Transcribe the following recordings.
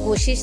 कोशिश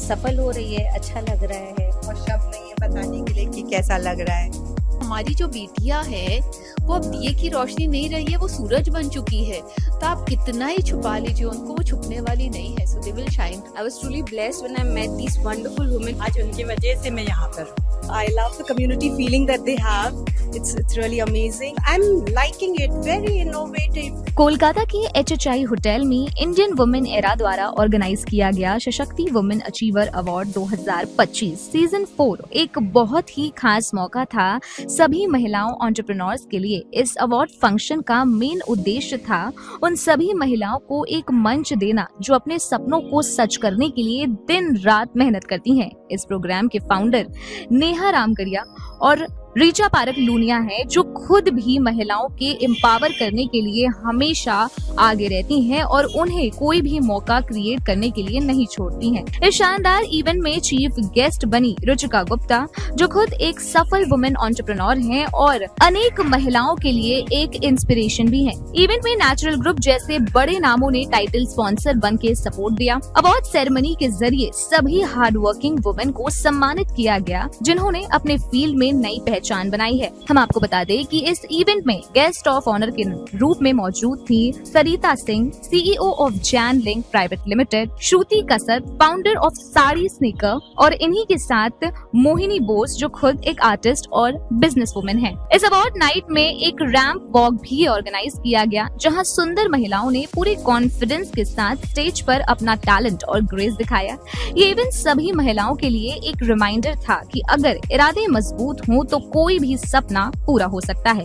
सफल हो रही है, अच्छा लग रहा है। और शब्द नहीं है बताने के लिए कि कैसा लग रहा है। हमारी जो बेटियां है वो अब दिए की रोशनी नहीं रही है, वो सूरज बन चुकी है। तो आप कितना ही छुपा लीजिए उनको, वो छुपने वाली नहीं है। So they will shine. I was truly blessed when I met these wonderful women. आज उनकी वजह से मैं यहाँ पर हूँ। I love the community feeling that they have. It's really amazing. I'm liking it. Very innovative. Kolkata के HHI होटल में इंडियन वुमेन एरा द्वारा ऑर्गेनाइज किया गया सशक्ति वुमेन अचीवर अवार्ड 2025 सीजन 4 एक बहुत ही खास मौका था सभी महिलाओं एंटरप्रेन्योर्स के लिए। इस अवार्ड फंक्शन का मेन उद्देश्य था उन सभी महिलाओं को एक मंच देना जो अपने सपनों को सच करने के लिए दिन रात मेहनत करती हैं। इस प्रोग्राम के फाउंडर नेहा रामगढ़िया और ऋचा पारक लूनिया है, जो खुद भी महिलाओं के एम्पावर करने के लिए हमेशा आगे रहती हैं और उन्हें कोई भी मौका क्रिएट करने के लिए नहीं छोड़ती हैं। इस शानदार इवेंट में चीफ गेस्ट बनी रुचिका गुप्ता, जो खुद एक सफल वुमेन एंटरप्रेन्योर हैं और अनेक महिलाओं के लिए एक इंस्पिरेशन भी हैं। इवेंट में नेचुरल ग्रुप जैसे बड़े नामों ने टाइटल स्पॉन्सर बन के सपोर्ट दिया। अवार्ड सेरेमनी के जरिए सभी हार्ड वर्किंग वुमेन को सम्मानित किया गया जिन्होंने अपने फील्ड में नई पहचान बनाई है। हम आपको बता दें कि इस इवेंट में गेस्ट ऑफ ऑनर के रूप में मौजूद थी Sarita Singh, CEO of Jain link private limited, Shruti Kasar, founder of sari sneaker, और इन्हीं के साथ मोहिनी बोस, जो खुद एक आर्टिस्ट और बिजनेस वुमेन है। इस अवार्ड नाइट में एक रैंप वॉक भी ऑर्गेनाइज किया गया, जहां सुंदर महिलाओं ने पूरे कॉन्फिडेंस के साथ स्टेज पर अपना टैलेंट और ग्रेस दिखाया। ये इवेंट सभी महिलाओं के लिए एक रिमाइंडर था कि अगर इरादे मजबूत हों तो कोई भी सपना पूरा हो सकता है।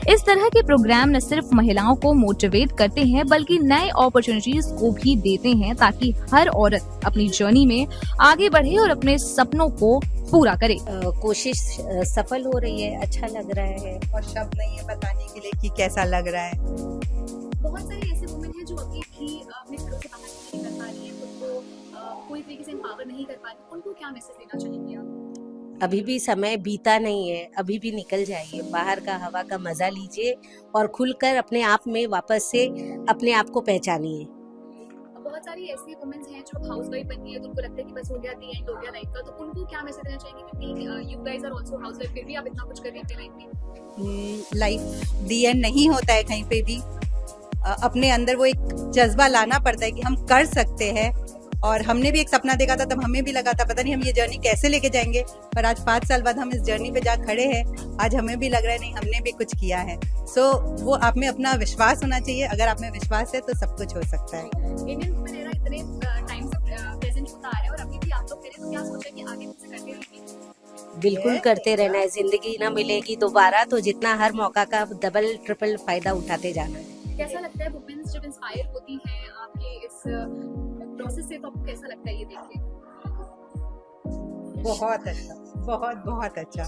इस तरह के प्रोग्राम न सिर्फ महिलाओं को मोटिवेट करते हैं बल्कि नए अपॉर्चुनिटीज को भी देते हैं ताकि हर औरत अपनी जर्नी में आगे बढ़े और अपने सपनों को पूरा करे। कोशिश सफल हो रही है, अच्छा लग रहा है। और शब्द नहीं है बताने के लिए कि कैसा लग रहा है। बहुत सारे ऐसे वुमेन हैं जो अभी भी अपने घरों से बाहर नहीं कर पा रही हैं, खुद को कोई तरीके से एम्पावर नहीं कर पा रही, उनको क्या मैसेज देना चाहेंगे आप? अभी भी समय बीता नहीं है, अभी भी निकल जाइए, बाहर का हवा का मजा लीजिए और खुलकर अपने आप में वापस से अपने आप को पहचानिए। बहुत सारी ऐसी वुमेन्स हैं जो हाउसवाइफ बनी है तो उनको लगता है कि बस हो गया, दी एंड हो गया लाइफ का, तो उनको क्या मैसेज देना चाहेंगे? क्योंकि you guys are also housewife, फिर भी आप इतना कुछ कर रही हैं अपनी लाइफ में। लाइफ दी एंड नहीं होता है कहीं पे भी। अपने अंदर वो एक जज्बा लाना पड़ता है कि हम कर सकते हैं। और हमने भी एक सपना देखा था, तब हमें भी लगा था पता नहीं हम ये जर्नी कैसे लेके जाएंगे, पर आज 5 साल बाद हम इस जर्नी पे जा खड़े हैं। आज हमें भी लग रहा है नहीं हमने भी कुछ किया है। सो वो आप में अपना विश्वास होना चाहिए। अगर आप में विश्वास है तो सब कुछ हो सकता है। इंडियन वुमेन एरा इतने टाइम से प्रेजेंट होता आ रहा है और अभी भी आप लोग करें तो क्या सोचा कि आगे कुछ करते रहेंगे? बिल्कुल करते रहना है, जिंदगी ना मिलेगी दोबारा, तो जितना हर मौका का डबल ट्रिपल फायदा उठाते जाना है। कैसा लगता है वुमेन्स जब इंस्पायर होती हैं आपके इस प्रोसेस से, तो आपको कैसा लगता है ये देख के? बहुत अच्छा, बहुत बहुत अच्छा।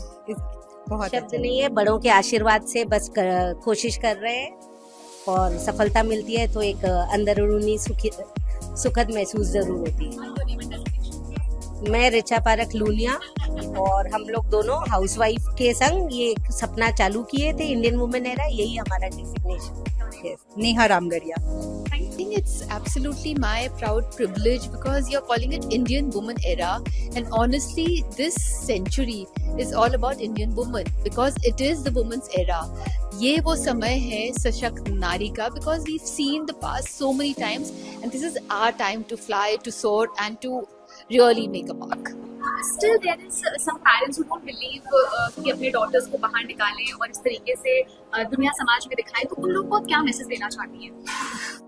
बहुत शब्द अच्छा। नहीं है, बड़ों के आशीर्वाद से बस कोशिश कर रहे हैं और सफलता मिलती है तो एक अंदरूनी सुखद महसूस जरूर होती है। मैं ऋचा पारक लूनिया और हम लोग दोनों हाउसवाइफ के संग ये एक सपना चालू किए थे इंडियन वुमेन एरा, यही हमारा designation. Neha Ramgarhia. I think it's absolutely my proud privilege because you're calling it Indian Woman Era, and honestly this century is all about Indian women because it is the women's era. ये वो समय है सशक्त नारी का, because we've seen the past so many times and this is our time to fly, to soar and to really make a mark. Still there is some parents who don't believe कि अपने daughters को बाहर निकालें और इस तरीके से दुनिया समाज में दिखाएं, तो उन लोगों को क्या मैसेज देना चाहती हैं?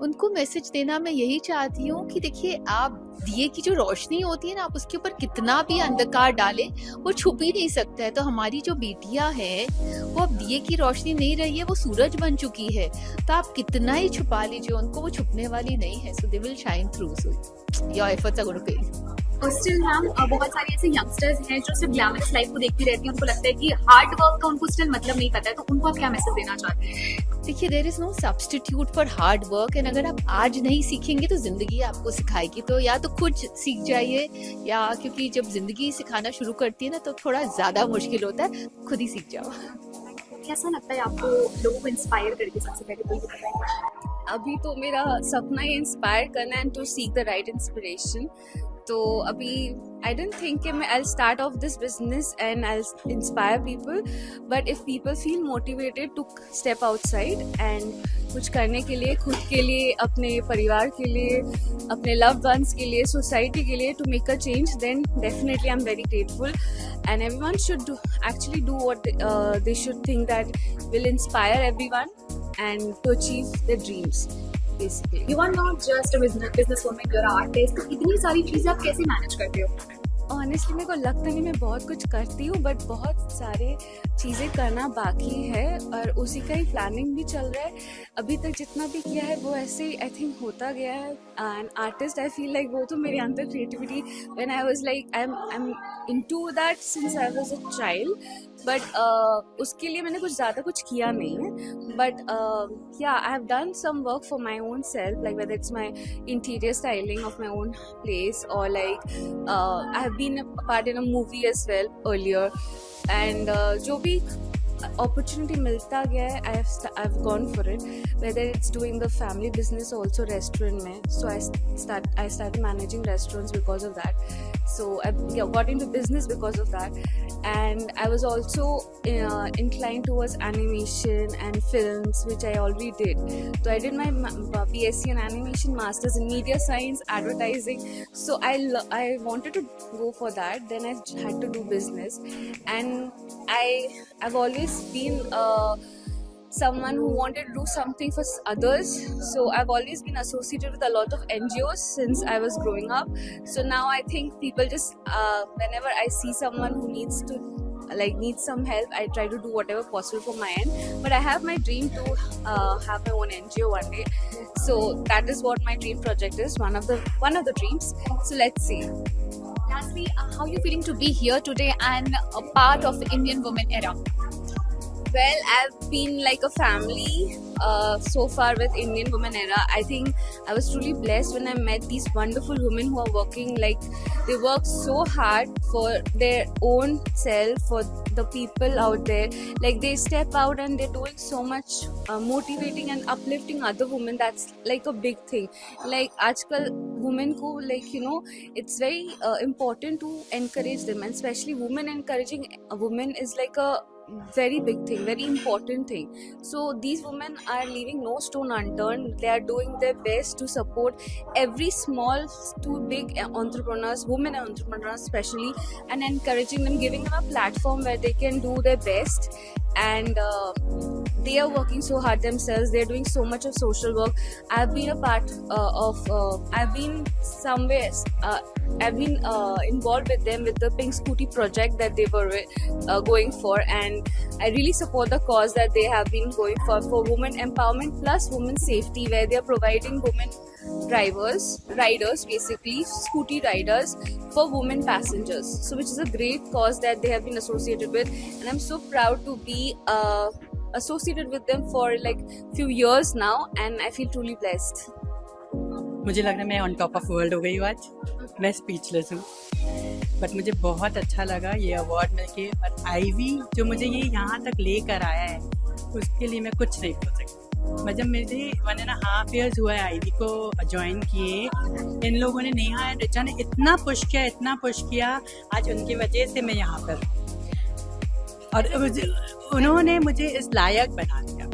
उनको मैसेज देना मैं यही चाहती हूँ कि देखिए, आप दिए की जो रोशनी होती है ना, आप उसके ऊपर कितना भी अंधकार डालें वो छुप ही नहीं सकता है। तो हमारी जो बेटियां हैं वो अब दिए की रोशनी नहीं रही है, वो सूरज बन चुकी है। तो आप कितना ही छुपा लीजिए उनको, वो छुपने वाली नहीं है। So they will shine through. So your efforts are going to pay. और स्टिल मैम बहुत सारे ऐसे यंगस्टर्स हैं जो सिर्फ ग्लैमरस लाइफ को देखती रहती हैं, उनको लगता है कि हार्ड वर्क का उनको स्टिल मतलब नहीं पता है, तो उनको आप क्या मैसेज देना चाहते हैं? देखिए, there is no substitute for hard work, and अगर आप आज नहीं सीखेंगे तो जिंदगी आपको सिखाएगी। तो या तो खुद सीख जाइए, या क्योंकि जब जिंदगी सिखाना शुरू करती है ना तो थोड़ा ज्यादा मुश्किल होता है, खुद ही सीख जाओ। कैसा लगता है आपको लोगों को इंस्पायर करके? सबसे पहले तो ये बताइए। अभी तो मेरा सपना है इंस्पायर करना and to seek the right inspiration. तो अभी I didn't think कि मैं I'll start off this business and I'll inspire people, but if people feel motivated to step outside and कुछ करने के लिए, खुद के लिए, अपने परिवार के लिए, अपने loved ones के लिए, society के लिए, to make a change, then definitely I'm very grateful, and everyone should actually do what they should think that will inspire everyone and to achieve their dreams. Basically. You are not just a businesswoman, you're an artist. तो इतनी सारी चीजें आप कैसे manage करते हो? Honestly मेरे को लगता नहीं मैं बहुत कुछ करती हूँ, बट बहुत सारे चीज़ें करना बाकी है और उसी का ही प्लानिंग भी चल रहा है. अभी तक जितना भी किया है वो ऐसे ही आई थिंक होता गया है. And artist I feel like वो तो मेरे अंदर creativity when I was like I am into that since I was a child, but उसके लिए मैंने कुछ ज़्यादा कुछ किया नहीं है. But yeah I have done some work for my own self, like whether it's my interior styling of my own place, or like I have been a part in a movie as well earlier, and जो भी opportunity मिलता गया है I've gone for it, whether it's doing the family business also restaurant में. So I started managing restaurants because of that. So I got into business because of that, and I was also inclined towards animation and films, which I already did. So I did my BSc in animation, masters in media science, advertising. So I wanted to go for that. Then I had to do business, and I've always been someone who wanted to do something for others. So I've always been associated with a lot of NGOs since I was growing up. So now I think people just whenever I see someone who needs some help, I try to do whatever possible for my end. But I have my dream to have my own NGO one day. So that is what my dream project is, one of the dreams. So let's see. Lastly, how are you feeling to be here today and a part of the Indian Women Era? Well, I've been like a family so far with Indian Women Era. I think I was truly blessed when I met these wonderful women who are working, like they work so hard for their own self, for the people out there. Like they step out and they're doing so much motivating and uplifting other women. That's like a big thing. Like आजकल women को like it's very important to encourage them, and especially women encouraging a woman is like a very big thing, very important thing. So these women are leaving no stone unturned. They are doing their best to support every small to big entrepreneurs, women entrepreneurs especially, and encouraging them, giving them a platform where they can do their best. And they are working so hard themselves. They're doing so much of social work. I've been a part I've been somewhere I've been involved with them with the Pink Scooty project that they were going for, and I really support the cause that they have been going for women empowerment plus women safety, where they are providing women riders basically, scooty riders for women passengers. So which is a great cause that they have been associated with, and I'm so proud to be associated with them for like few years now, and I feel truly blessed. मुझे लग रहा है मैं on top of world हो गई हूँ आज. मैं स्पीचलेस हूँ, बट मुझे बहुत अच्छा लगा ये अवार्ड मिलके. और आईवी जो मुझे ये यहाँ तक लेकर आया है उसके लिए मैं कुछ नहीं बोल सकती. जब मेरे 1.5 years हुआ है आईवी को ज्वाइन किए, इन लोगों ने, नेहा एंड रिचा ने इतना पुश किया. आज उनकी वजह से मैं यहाँ पर, और उन्होंने मुझे इस लायक बना दिया.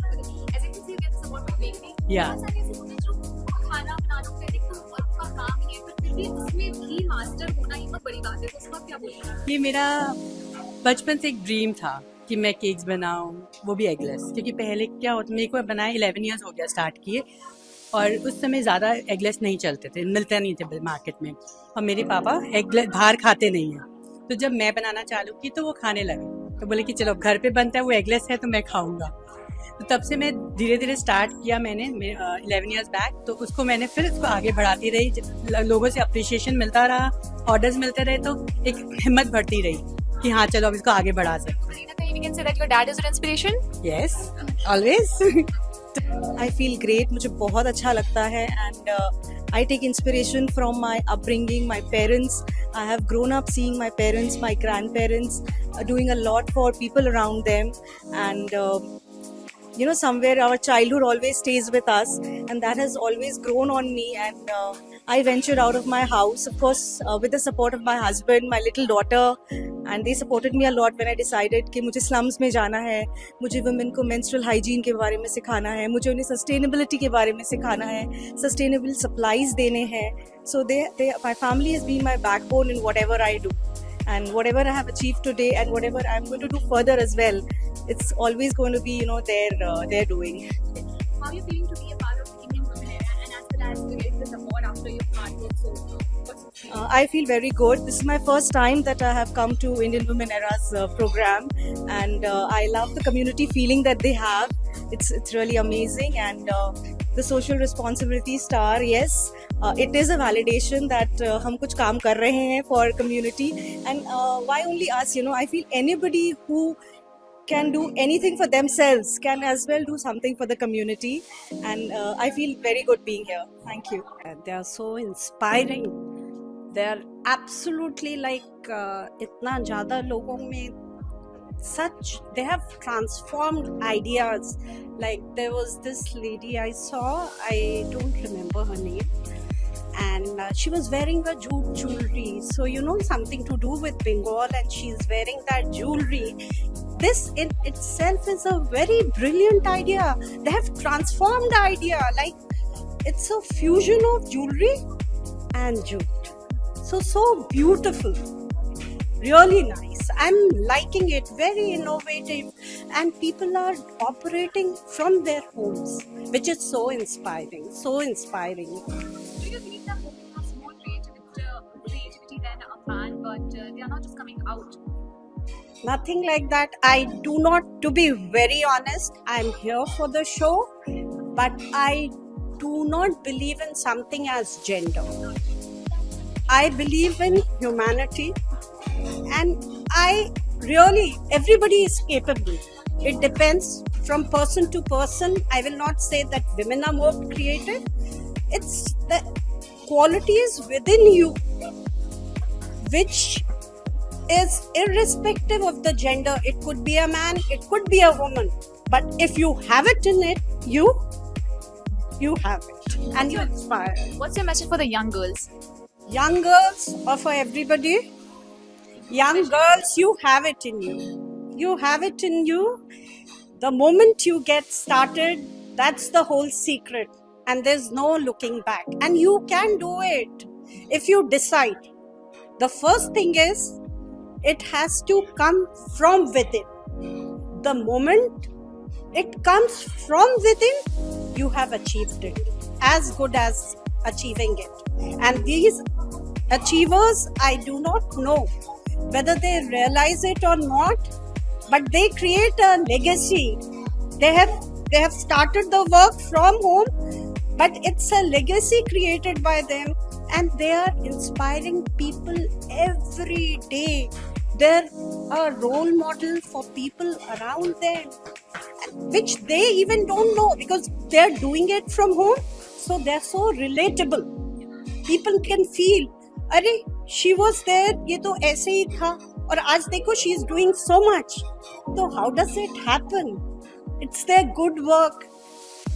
या खाना बनाना का काम ही है, पर फिर भी उसमें भी मास्टर होना ही बहुत बड़ी बात है. तो उसका क्या बोलेगा? ये मेरा बचपन से एक ड्रीम था कि मैं केक्स बनाऊं, वो भी एगलेस. क्योंकि पहले क्या होता, मेरे को बनाए 11 years हो गया स्टार्ट किए, और उस समय ज़्यादा एगलेस नहीं चलते थे, मिलते नहीं थे मार्केट में. और मेरे पापा एगलेस बाहर खाते नहीं हैं, तो जब मैं बनाना चालू की तो वो खाने लगे. तो बोले कि चलो घर पे बनता है, वो एगलेस है तो मैं खाऊंगा. तो तब से मैं धीरे धीरे स्टार्ट किया मैंने 11 years बैक. तो उसको मैंने फिर उसको आगे बढ़ाती रही, लोगों से अप्रिशिएशन मिलता रहा, ऑर्डर्स मिलते रहे, तो एक हिम्मत बढ़ती रही कि हाँ चलो अब इसको आगे बढ़ा सकते. We can say that your dad is your inspiration? Yes, always. I feel great. मुझे बहुत अच्छा लगता है, and I take inspiration from my upbringing, my parents. I have grown up seeing my parents, my grandparents doing a lot for people around them, and somewhere our childhood always stays with us, and that has always grown on me, and I ventured out of my house, of course, with the support of my husband, my little daughter, and they supported me a lot when I decided कि मुझे slums में जाना है, मुझे women को menstrual hygiene के बारे में सिखाना है, मुझे उन्हें sustainability के बारे में सिखाना है, sustainable supplies देने हैं. So my family has been my backbone in whatever I do, and whatever I have achieved today, and whatever I'm going to do further as well, it's always going to be their doing. How are you feeling to be a part of Indian Women Era and as well as to get this award after your hard work? So, what's I feel very good. This is my first time that I have come to Indian Women Era's program, and I love the community feeling that they have. It's really amazing, and the social responsibility star, yes, it is a validation that हम कुछ काम कर रहे हैं for community, and why only us? I feel anybody who can do anything for themselves can as well do something for the community, and I feel very good being here. Thank you. They are so inspiring. They are absolutely like इतना ज़्यादा लोगों में they have transformed ideas. Like there was this lady I saw, I don't remember her name, and she was wearing a jewelry. So something to do with Bengal, and she's wearing that jewelry. This in itself is a very brilliant idea. They have transformed the idea. Like it's a fusion of jewelry and jute. So beautiful. Really nice. I'm liking it. Very innovative, and people are operating from their homes, which is so inspiring. So inspiring. do you think that women have more creativity than a man, but they are not just coming out? Nothing like that. I do not, to be very honest, I'm here for the show, but I do not believe in something as gender. I believe in humanity, and everybody is capable. It depends from person to person. I will not say that women are more creative. It's the quality is within you, which is irrespective of the gender. It could be a man, it could be a woman, but if you have it in it, you have it, and you inspire. What's your message for the young girls? Young girls, or for everybody, young girls, you have it in you. You have it in you. The moment you get started, that's the whole secret, and there's no looking back, and you can do it if you decide. The first thing is, it has to come from within. The moment it comes from within, you have achieved it, as good as achieving it. And these achievers, I do not know whether they realize it or not, but they create a legacy. They have started the work from home, but it's a legacy created by them, and they are inspiring people every day. They're a role model for people around them, which they even don't know because they're doing it from home. So they're so relatable. People can feel, अरे she was there, ये तो ऐसे ही था, और आज देखो she is doing so much. So how does it happen? It's their good work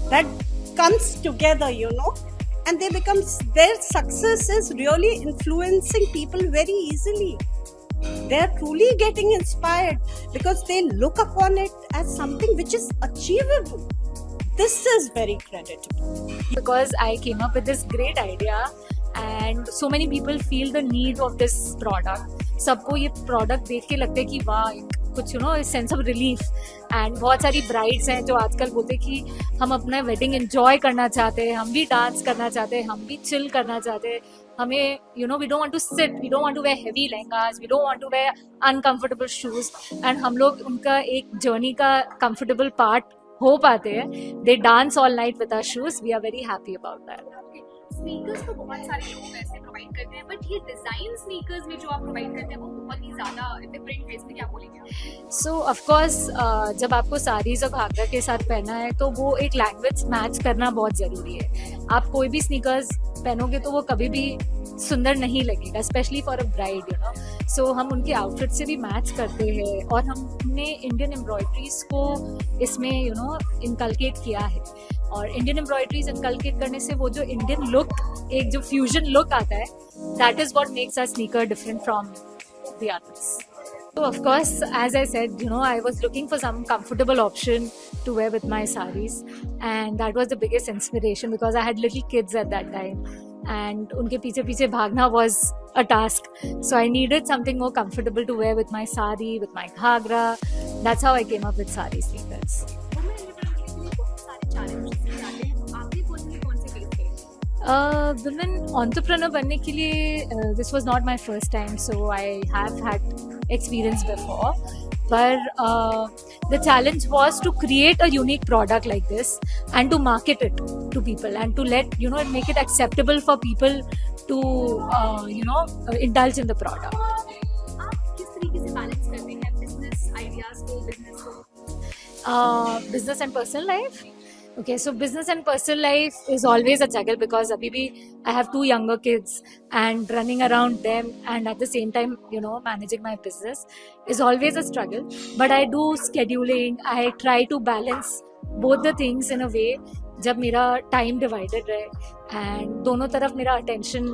that comes together, and their success is really influencing people very easily. They're truly getting inspired because they look upon it as something which is achievable. This is very creditable. Because I came up with this great idea and so many people feel the need of this product. सबको ये product देख के लगता है कि वाह कुछ sense of relief. And बहुत सारी ब्राइड्स हैं जो आजकल बोलते हैं कि हम अपना वेडिंग एंजॉय करना चाहते हैं, हम भी डांस करना चाहते हैं, हम भी चिल करना चाहते हैं. हमें we don't want to sit, we don't want to wear heavy lehengas, we don't want to wear uncomfortable shoes. And हम लोग उनका एक जर्नी का कंफर्टेबल पार्ट हो पाते हैं. They dance all night with our shoes. We are very happy about that. Sneakers तो बहुत सारे लोग ऐसे प्रोवाइड करते हैं, बट ये डिजाइन स्नीकर्स में जो आप प्रोवाइड करते हैं वो बहुत ही ज्यादा डिफरेंट है. इसमें क्या बोलेंगे? सो ऑफकोर्स जब आपको साड़ीज और घाघरा के साथ पहना है तो वो एक लैंग्वेज मैच करना बहुत ज़रूरी है. आप कोई भी स्नीकर्स पहनोगे तो वो कभी भी सुंदर नहीं लगेगा, स्पेशली फॉर अ ब्राइड. सो हम उनके आउटफिट से भी मैच करते हैं और हमने इंडियन एम्ब्रॉयडरीज को इसमें इनकलकेट किया है. और इंडियन एम्ब्रॉयडरीज इनकलकेट करने से वो जो इंडियन लुक, एक जो फ्यूजन लुक आता है, that is what makes a sneaker different from the others. So of course, as I said, I was looking for some comfortable option to wear with my saris, and that was the biggest inspiration because I had little kids at that time, and unke piche piche bhagna was a task. So I needed something more comfortable to wear with my sari, with my ghagra. That's how I came up with sari sneakers. Women independence के लिए बहुत सारे challenges भी आते हैं, तो आपके personally कौन से फेस थे? Women entrepreneur बनने के लिए this was not my first time, so I have had experience before. But the challenge was to create a unique product like this and to market it to people and to let make it acceptable for people to indulge in the product. आप किस तरीके से balance करते हैं business ideas को, business को? Business and personal life. Okay, so business and personal life is always a juggle because abhi bhi I have 2 younger kids and running around them and at the same time, managing my business is always a struggle. But I do scheduling, I try to balance both the things in a way जब मेरा time divided रहे and दोनों तरफ मेरा attention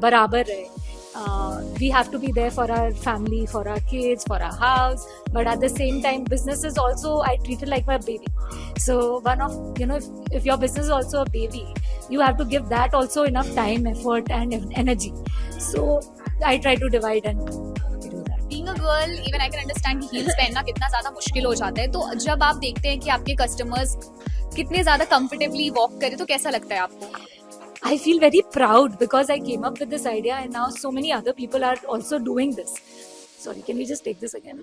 बराबर रहे. We have to be there for our family, for our kids, for our house, but at the same time business is also, I treat it like my baby. So one of if your business is also a baby, you have to give that also enough time, effort and energy. So I try to divide and do that. Being a girl, even I can understand कि heels पहनना कितना ज़्यादा मुश्किल हो जाता है, तो जब आप देखते हैं कि आपके कस्टमर्स कितने ज़्यादा कंफर्टेबली वॉक करें तो कैसा लगता है आपको? I feel very proud because I came up with this idea and now so many other people are also doing this. Sorry, can we just take this again?